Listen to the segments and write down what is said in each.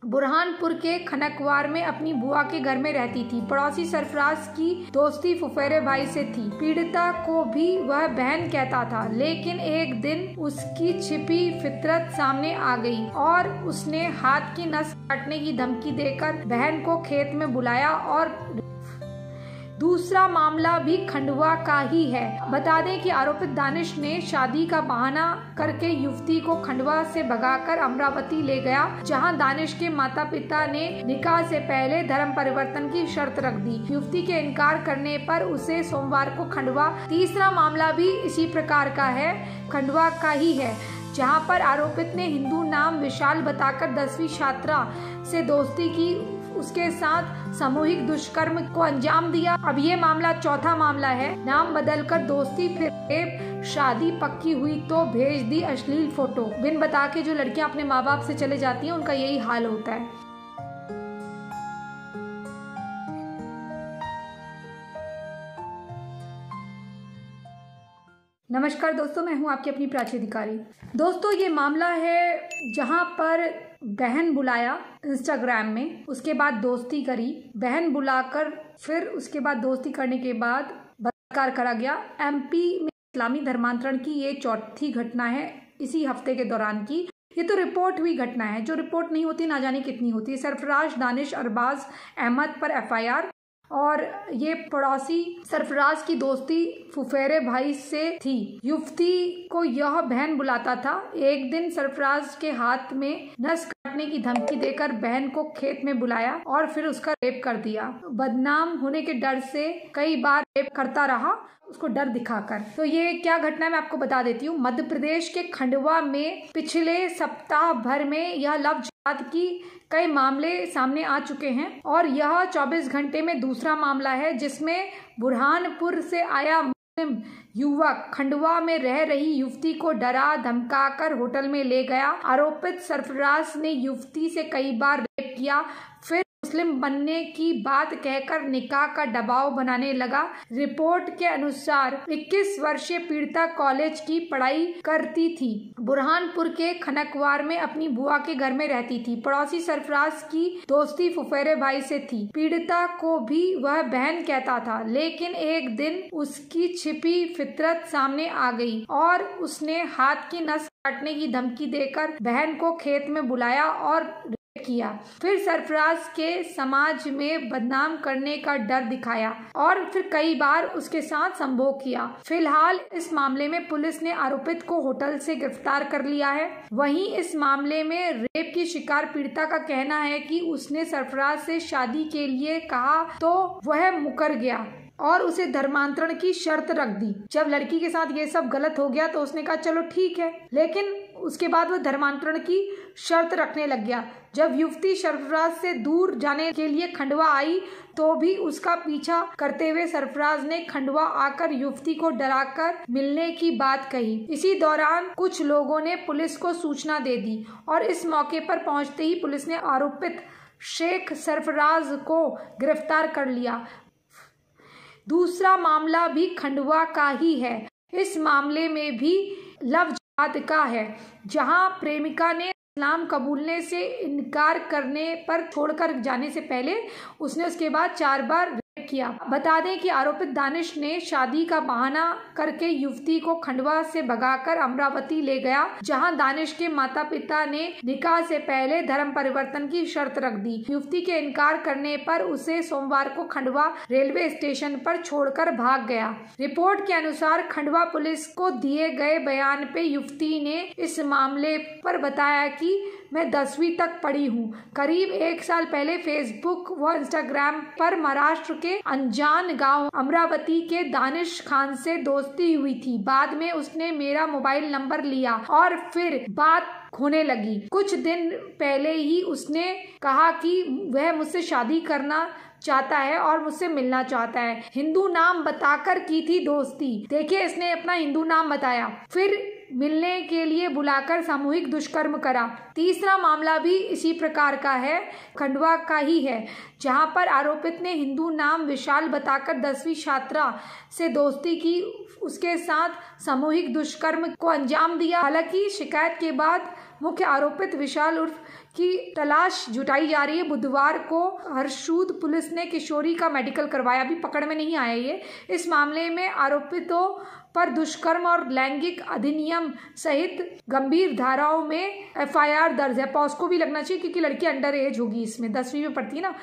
बुरहानपुर के खनकवार में अपनी बुआ के घर में रहती थी। पड़ोसी सरफराज की दोस्ती फुफेरे भाई से थी। पीड़िता को भी वह बहन कहता था, लेकिन एक दिन उसकी छिपी फितरत सामने आ गई और उसने हाथ की नस काटने की धमकी देकर बहन को खेत में बुलाया। और दूसरा मामला भी खंडवा का ही है। बता दें कि आरोपित दानिश ने शादी का बहाना करके युवती को खंडवा से भगाकर अमरावती ले गया, जहां दानिश के माता पिता ने निकाह से पहले धर्म परिवर्तन की शर्त रख दी। युवती के इनकार करने पर उसे सोमवार को खंडवा। तीसरा मामला भी इसी प्रकार का है, खंडवा का ही है, जहां पर आरोपित ने हिंदू नाम विशाल बताकर 10वीं छात्रा से दोस्ती की, उसके साथ सामूहिक दुष्कर्म को अंजाम दिया। अब ये मामला चौथा मामला है। नाम बदलकर दोस्ती, फिर शादी पक्की हुई तो भेज दी अश्लील फोटो। बिन बता के जो लड़कियां अपने माँ बाप से चले जाती हैं, उनका यही हाल होता है। नमस्कार दोस्तों, मैं हूं आपकी अपनी प्राची अधिकारी। दोस्तों, ये मामला है जहां पर बहन बुलाया इंस्टाग्राम में, उसके बाद दोस्ती करी, बहन बुलाकर फिर उसके बाद दोस्ती करने के बाद बलात्कार करा गया। एमपी में इस्लामी धर्मांतरण की ये चौथी घटना है इसी हफ्ते के दौरान की। ये तो रिपोर्ट हुई घटना है, जो रिपोर्ट नहीं होती ना जाने कितनी होती है। सरफराज दानिश अरबाज अहमद पर एफआईआर, और ये पड़ोसी सरफराज की दोस्ती फुफेरे भाई से थी। युवती को यह बहन बुलाता था। एक दिन सरफराज के हाथ में नस काटने की धमकी देकर बहन को खेत में बुलाया और फिर उसका रेप कर दिया। बदनाम होने के डर से कई बार रेप करता रहा, उसको डर दिखाकर। तो ये क्या घटना मैं आपको बता देती हूँ। मध्य प्रदेश के खंडवा में पिछले सप्ताह भर में यह लव जिहाद की कई मामले सामने आ चुके हैं, और यह 24 घंटे में दूसरा मामला है जिसमें बुरहानपुर से आया मुस्लिम युवक खंडवा में रह रही युवती को डरा धमकाकर होटल में ले गया। आरोपित सरफराज ने युवती से कई बार रेप किया, फिर मुस्लिम बनने की बात कहकर निकाह का दबाव बनाने लगा। रिपोर्ट के अनुसार 21 वर्षीय पीड़िता कॉलेज की पढ़ाई करती थी। बुरहानपुर के खनकवार में अपनी बुआ के घर में रहती थी। पड़ोसी सरफराज की दोस्ती फुफेरे भाई से थी। पीड़िता को भी वह बहन कहता था, लेकिन एक दिन उसकी छिपी फितरत सामने आ गई और उसने हाथ की नस काटने की धमकी देकर बहन को खेत में बुलाया और किया। फिर सरफराज के समाज में बदनाम करने का डर दिखाया और फिर कई बार उसके साथ संभोग किया। फिलहाल इस मामले में पुलिस ने आरोपित को होटल से गिरफ्तार कर लिया है। वहीं इस मामले में रेप की शिकार पीड़िता का कहना है कि उसने सरफराज से शादी के लिए कहा तो वह मुकर गया और उसे धर्मांतरण की शर्त रख दी। जब लड़की के साथ ये सब गलत हो गया तो उसने कहा चलो ठीक है, लेकिन उसके बाद वो धर्मांतरण की शर्त रखने लग गया। जब युवती सरफराज से दूर जाने के लिए खंडवा आई तो भी उसका पीछा करते हुए सरफराज ने खंडवा आकर युवती को डराकर मिलने की बात कही। इसी दौरान कुछ लोगों ने पुलिस को सूचना दे दी और इस मौके पर पहुंचते ही पुलिस ने आरोपित शेख सरफराज को गिरफ्तार कर लिया। दूसरा मामला भी खंडवा का ही है। इस मामले में भी लव जिहाद का है, जहां प्रेमिका ने इस्लाम कबूलने से इनकार करने पर छोड़कर जाने से पहले उसने उसके बाद 4 बार रेप किया। बता दें कि आरोपित दानिश ने शादी का बहाना करके युवती को खंडवा से भगाकर अमरावती ले गया, जहां दानिश के माता पिता ने निकाह से पहले धर्म परिवर्तन की शर्त रख दी। युवती के इनकार करने पर उसे सोमवार को खंडवा रेलवे स्टेशन पर छोड़कर भाग गया। रिपोर्ट के अनुसार खंडवा पुलिस को दिए गए बयान पे युवती ने इस मामले पर बताया कि मैं 10वीं तक पढ़ी हूँ। करीब 1 साल पहले फेसबुक व इंस्टाग्राम पर महाराष्ट्र के अनजान गांव अमरावती के दानिश खान से दोस्ती हुई थी। बाद में उसने मेरा मोबाइल नंबर लिया और फिर बात होने लगी। कुछ दिन पहले ही उसने कहा कि वह मुझसे शादी करना चाहता है और मुझसे मिलना चाहता है। हिंदू नाम बताकर की थी दोस्ती। देखिए, इसने अपना हिंदू नाम बताया, फिर मिलने के लिए बुलाकर सामूहिक दुष्कर्म करा। तीसरा मामला भी इसी प्रकार का है, खंडवा का ही है, जहां पर आरोपित ने हिंदू नाम विशाल बताकर 10वीं छात्रा से दोस्ती की, उसके साथ सामूहिक दुष्कर्म को अंजाम दिया। हालांकि शिकायत के बाद मुख्य आरोपित विशाल उर्फ की तलाश जुटाई जा रही है। बुधवार को हरसूद पुलिस ने किशोरी का मेडिकल करवाया, अभी पकड़ में नहीं आया ये। इस मामले में आरोपितों पर दुष्कर्म और लैंगिक अधिनियम सहित गंभीर धाराओं में FIR दर्ज है। पॉस्को भी लगना चाहिए क्योंकि लड़की अंडर एज होगी, इसमें 10वीं में पढ़ती है ना।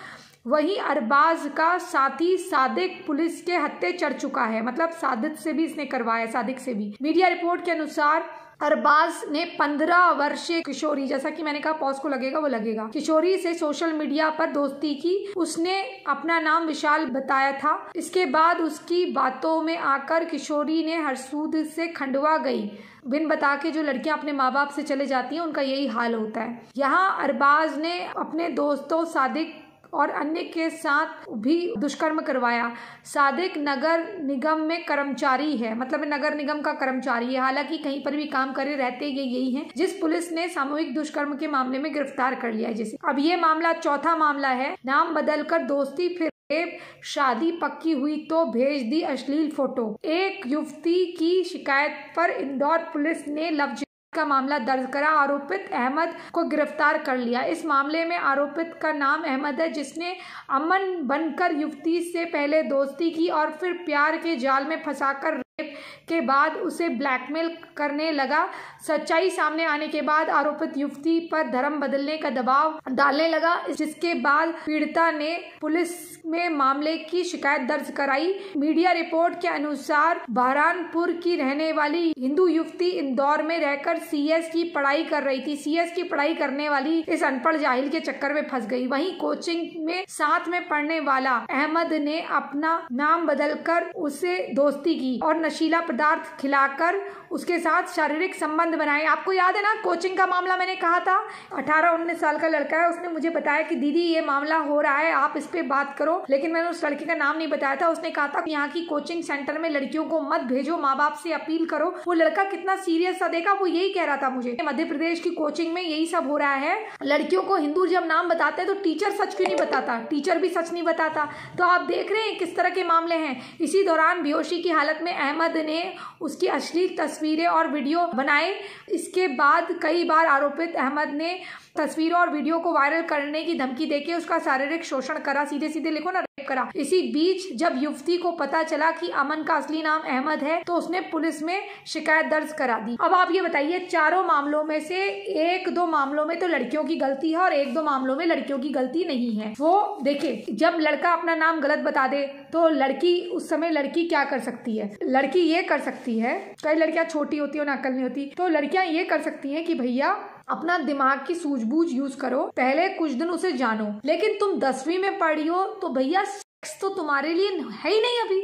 वहीं अरबाज का साथी सादिक पुलिस के हत्थे चढ़ चुका है, मतलब सादिक से भी इसने करवाया, सादिक से भी। मीडिया रिपोर्ट के अनुसार अरबाज ने 15 वर्षीय किशोरी, जैसा कि मैंने कहा पॉस्को लगेगा वो लगेगा, किशोरी से सोशल मीडिया पर दोस्ती की। उसने अपना नाम विशाल बताया था। इसके बाद उसकी बातों में आकर किशोरी ने हरसूद से खंडवा गई। बिन बता के जो लड़कियां अपने माँ बाप से चले जाती हैं उनका यही हाल होता है। यहाँ अरबाज ने अपने दोस्तों सादिक और अन्य के साथ भी दुष्कर्म करवाया। सादिक नगर निगम में कर्मचारी है, मतलब नगर निगम का कर्मचारी है, हालांकि कहीं पर भी काम करे रहते ये यही हैं, जिस पुलिस ने सामूहिक दुष्कर्म के मामले में गिरफ्तार कर लिया है जिसे। अब ये मामला चौथा मामला है। नाम बदलकर दोस्ती फिर शादी पक्की हुई तो भेज दी अश्लील फोटो। एक युवती की शिकायत पर इंदौर पुलिस ने लव का मामला दर्ज करा, आरोपित अहमद को गिरफ्तार कर लिया। इस मामले में आरोपित का नाम अहमद है, जिसने अमन बनकर युवती से पहले दोस्ती की और फिर प्यार के जाल में फंसाकर रेप के बाद उसे ब्लैकमेल करने लगा। सच्चाई सामने आने के बाद आरोपित युवती पर धर्म बदलने का दबाव डालने लगा, जिसके बाद पीड़िता ने पुलिस में मामले की शिकायत दर्ज कराई। मीडिया रिपोर्ट के अनुसार बहरानपुर की रहने वाली हिंदू युवती इंदौर में रहकर CS की पढ़ाई कर रही थी। CS की पढ़ाई करने वाली इस अनपढ़ जाहिल के चक्कर में फंस गई। वहीं कोचिंग में साथ में पढ़ने वाला अहमद ने अपना नाम बदलकर उसे दोस्ती की और नशीला पदार्थ खिलाकर उसके साथ शारीरिक संबंध बनाए। आपको याद है ना कोचिंग का मामला, मैंने कहा था 18-19 साल का लड़का है, उसने मुझे बताया कि दीदी ये मामला हो रहा है, आप इस पे बात करो, लेकिन मैंने उस लड़के का नाम नहीं बताया था। उसने कहा था कि यहाँ की कोचिंग सेंटर में लड़कियों को मत भेजो, माँ बाप से अपील करो। वो लड़का कितना सीरियस था देखा, वो यही कह रहा था मुझे मध्य प्रदेश की कोचिंग में यही सब हो रहा है। लड़कियों को हिंदू जब नाम बताते हैं तो टीचर सच क्यों नहीं बताता, टीचर भी सच नहीं बताता। तो आप देख रहे हैं किस तरह के मामले हैं। इसी दौरान बेहोशी की हालत में अहमद ने उसकी अश्लील तस्वीरें और वीडियो बनाए। इसके बाद कई बार आरोपित अहमद ने तस्वीरों और वीडियो को वायरल करने की धमकी देके उसका शारीरिक शोषण करा, सीधे सीधे लिखो ना रेप करा। इसी बीच जब युवती को पता चला कि अमन का असली नाम अहमद है तो उसने पुलिस में शिकायत दर्ज करा दी। अब आप ये बताइए, चारों मामलों में से 1-2 मामलों में तो लड़कियों की गलती है और 1-2 मामलों में लड़कियों की गलती नहीं है। वो देखिए, जब लड़का अपना नाम गलत बता दे तो लड़की, उस समय लड़की क्या कर सकती है, लड़की ये कर सकती है, कई लड़कियां छोटी होती है ना, अकल नहीं होती, तो लड़कियां ये कर सकती हैं कि भैया अपना दिमाग की सूझबूझ यूज करो, पहले कुछ दिन उसे जानो। लेकिन तुम 10वीं में पढ़ी हो तो भैया सेक्स तो तुम्हारे लिए है ही नहीं। अभी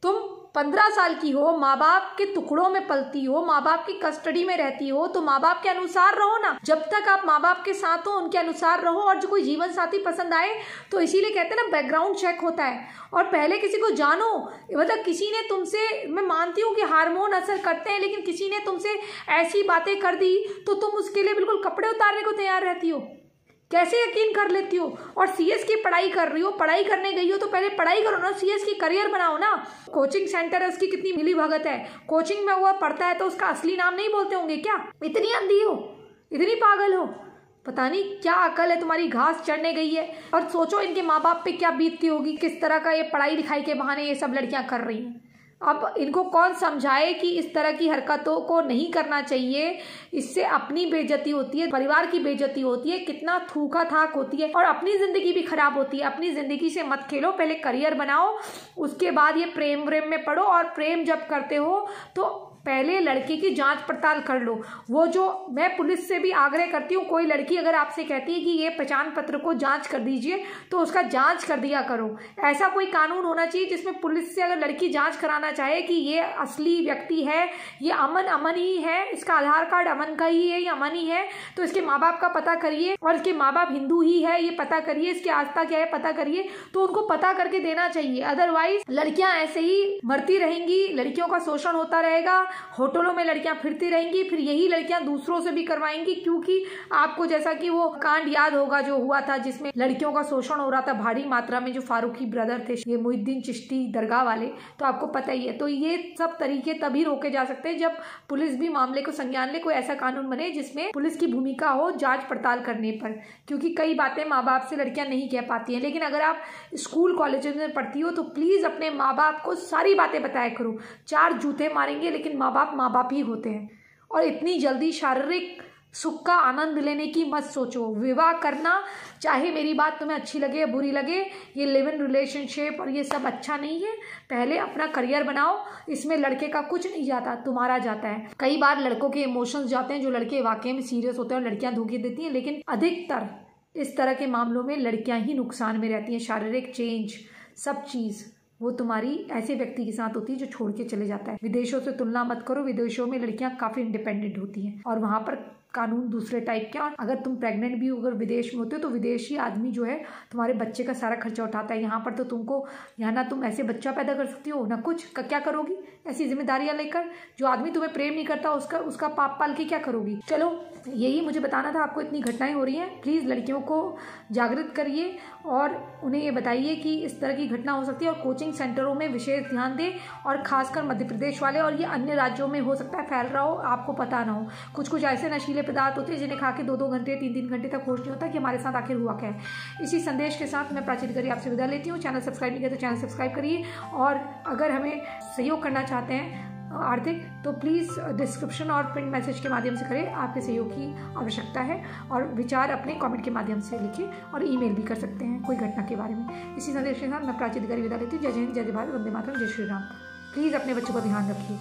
तुम 15 साल की हो, माँ बाप के टुकड़ों में पलती हो, माँ बाप की कस्टडी में रहती हो, तो माँ बाप के अनुसार रहो ना। जब तक आप माँ बाप के साथ हो उनके अनुसार रहो। और जो कोई जीवन साथी पसंद आए तो इसीलिए कहते हैं ना बैकग्राउंड चेक होता है, और पहले किसी को जानो। मतलब किसी ने तुमसे, मैं मानती हूँ कि हार्मोन असर करते हैं, लेकिन किसी ने तुमसे ऐसी बातें कर दी तो तुम उसके लिए बिल्कुल कपड़े उतारने को तैयार रहती हो। कैसे यकीन कर लेती हो। और CS की पढ़ाई कर रही हो, पढ़ाई करने गई हो तो पहले पढ़ाई करो ना, CS की करियर बनाओ ना। कोचिंग सेंटर है, उसकी कितनी मिली भगत है, कोचिंग में हुआ पढ़ता है तो उसका असली नाम नहीं बोलते होंगे क्या? इतनी अंधी हो, इतनी पागल हो, पता नहीं क्या अकल है तुम्हारी, घास चढ़ने गई है। और सोचो इनके माँ बाप पे क्या बीतती होगी, किस तरह का ये पढ़ाई लिखाई के बहाने ये सब लड़कियां कर रही हैं। अब इनको कौन समझाए कि इस तरह की हरकतों को नहीं करना चाहिए, इससे अपनी बेइज्जती होती है, परिवार की बेइज्जती होती है, कितना थूका थाक होती है और अपनी जिंदगी भी खराब होती है। अपनी जिंदगी से मत खेलो, पहले करियर बनाओ, उसके बाद ये प्रेम व्रेम में पढ़ो। और प्रेम जब करते हो तो पहले लड़की की जांच पड़ताल कर लो। वो जो मैं पुलिस से भी आग्रह करती हूँ, कोई लड़की अगर आपसे कहती है कि ये पहचान पत्र को जांच कर दीजिए तो उसका जांच कर दिया करो। ऐसा कोई कानून होना चाहिए जिसमें पुलिस से अगर लड़की जांच कराना चाहे कि ये असली व्यक्ति है, ये अमन ही है, इसका आधार कार्ड अमन का ही है, ये अमन ही है, तो इसके माँ बाप का पता करिए, और इसके माँ बाप हिंदू ही है ये पता करिए, इसकी आस्था क्या है पता करिए, तो उनको पता करके देना चाहिए। अदरवाइज लड़कियां ऐसे ही मरती रहेंगी, लड़कियों का शोषण होता रहेगा, होटलों में लड़कियां फिरती रहेंगी, फिर यही लड़कियां दूसरों से भी करवाएंगी, क्योंकि आपको जैसा कि वो कांड याद होगा जो हुआ था जिसमें लड़कियों का शोषण हो रहा था भारी मात्रा में, जो फारूकी ब्रदर थे, ये मोहिउद्दीन चिश्ती दरगाह वाले, तो आपको पता ही है। तो ये सब तरीके तभी रोके जा सकते हैं जब पुलिस भी मामले को संज्ञान ले, कोई ऐसा कानून बने जिसमें पुलिस की भूमिका हो जांच पड़ताल करने पर, क्योंकि कई बातें माँ बाप से लड़कियां नहीं कह पाती हैं। लेकिन अगर आप स्कूल कॉलेज में पढ़ती हो तो प्लीज अपने माँ बाप को सारी बातें बताया करो। 4 जूते मारेंगे लेकिन माँ बाप ही होते हैं। और इतनी जल्दी शारीरिक सुख का आनंद लेने की मत सोचो। विवाह करना, चाहे मेरी बात तुम्हें अच्छी लगे या बुरी लगे, ये लिव इन रिलेशनशिप और ये सब अच्छा नहीं है। पहले अपना करियर बनाओ, इसमें लड़के का कुछ नहीं जाता, तुम्हारा जाता है। कई बार लड़कों के इमोशंस जाते हैं, जो लड़के वाकई में सीरियस होते हैं और लड़कियां धोखे देती हैं, लेकिन अधिकतर इस तरह के मामलों में लड़कियां ही नुकसान में रहती हैं। शारीरिक चेंज, सब चीज़ वो तुम्हारी ऐसे व्यक्ति के साथ होती है जो छोड़ के चले जाता है। विदेशों से तुलना मत करो, विदेशों में लड़कियां काफ़ी इंडिपेंडेंट होती हैं और वहाँ पर कानून दूसरे टाइप के। और अगर तुम प्रेग्नेंट भी अगर विदेश में होते हो तो विदेशी आदमी जो है तुम्हारे बच्चे का सारा खर्चा उठाता है। यहाँ पर तो तुमको, यहाँ ना तुम ऐसे बच्चा पैदा कर सकती हो ना कुछ, क्या करोगी ऐसी जिम्मेदारियां लेकर? जो आदमी तुम्हें प्रेम नहीं करता उसका पाप पाल के क्या करोगी? चलो, यही मुझे बताना था आपको। इतनी घटनाएं हो रही हैं, प्लीज़ लड़कियों को जागृत करिए और उन्हें ये बताइए कि इस तरह की घटना हो सकती है। और कोचिंग सेंटरों में विशेष ध्यान दें, और खासकर मध्य प्रदेश वाले, और ये अन्य राज्यों में हो सकता है फैल रहा हो, आपको पता ना हो। कुछ ऐसे नशीले पदार्थ होते हैं जिन्हें खा के 2-2 घंटे 3-3 घंटे तक होश नहीं होता कि हमारे साथ आखिर हुआ क्या है। इसी संदेश के साथ मैं प्राची अधिकारी आपसे विदा लेती हूँ। चैनल सब्सक्राइब नहीं किया तो चैनल सब्सक्राइब करिए, और अगर हमें सहयोग करना चाहते हैं आर्थिक, तो प्लीज़ डिस्क्रिप्शन और प्रिंट मैसेज के माध्यम से करें। आपके सहयोग की आवश्यकता है, और विचार अपने कमेंट के माध्यम से लिखिए, और ईमेल भी कर सकते हैं कोई घटना के बारे में। इसी संदेश के साथ मैं प्राची अधिकारी विदा लेती हूँ। जय हिंद, जय भारत, वंदे मातरम, जय श्री राम। प्लीज़ अपने बच्चों का ध्यान रखिए।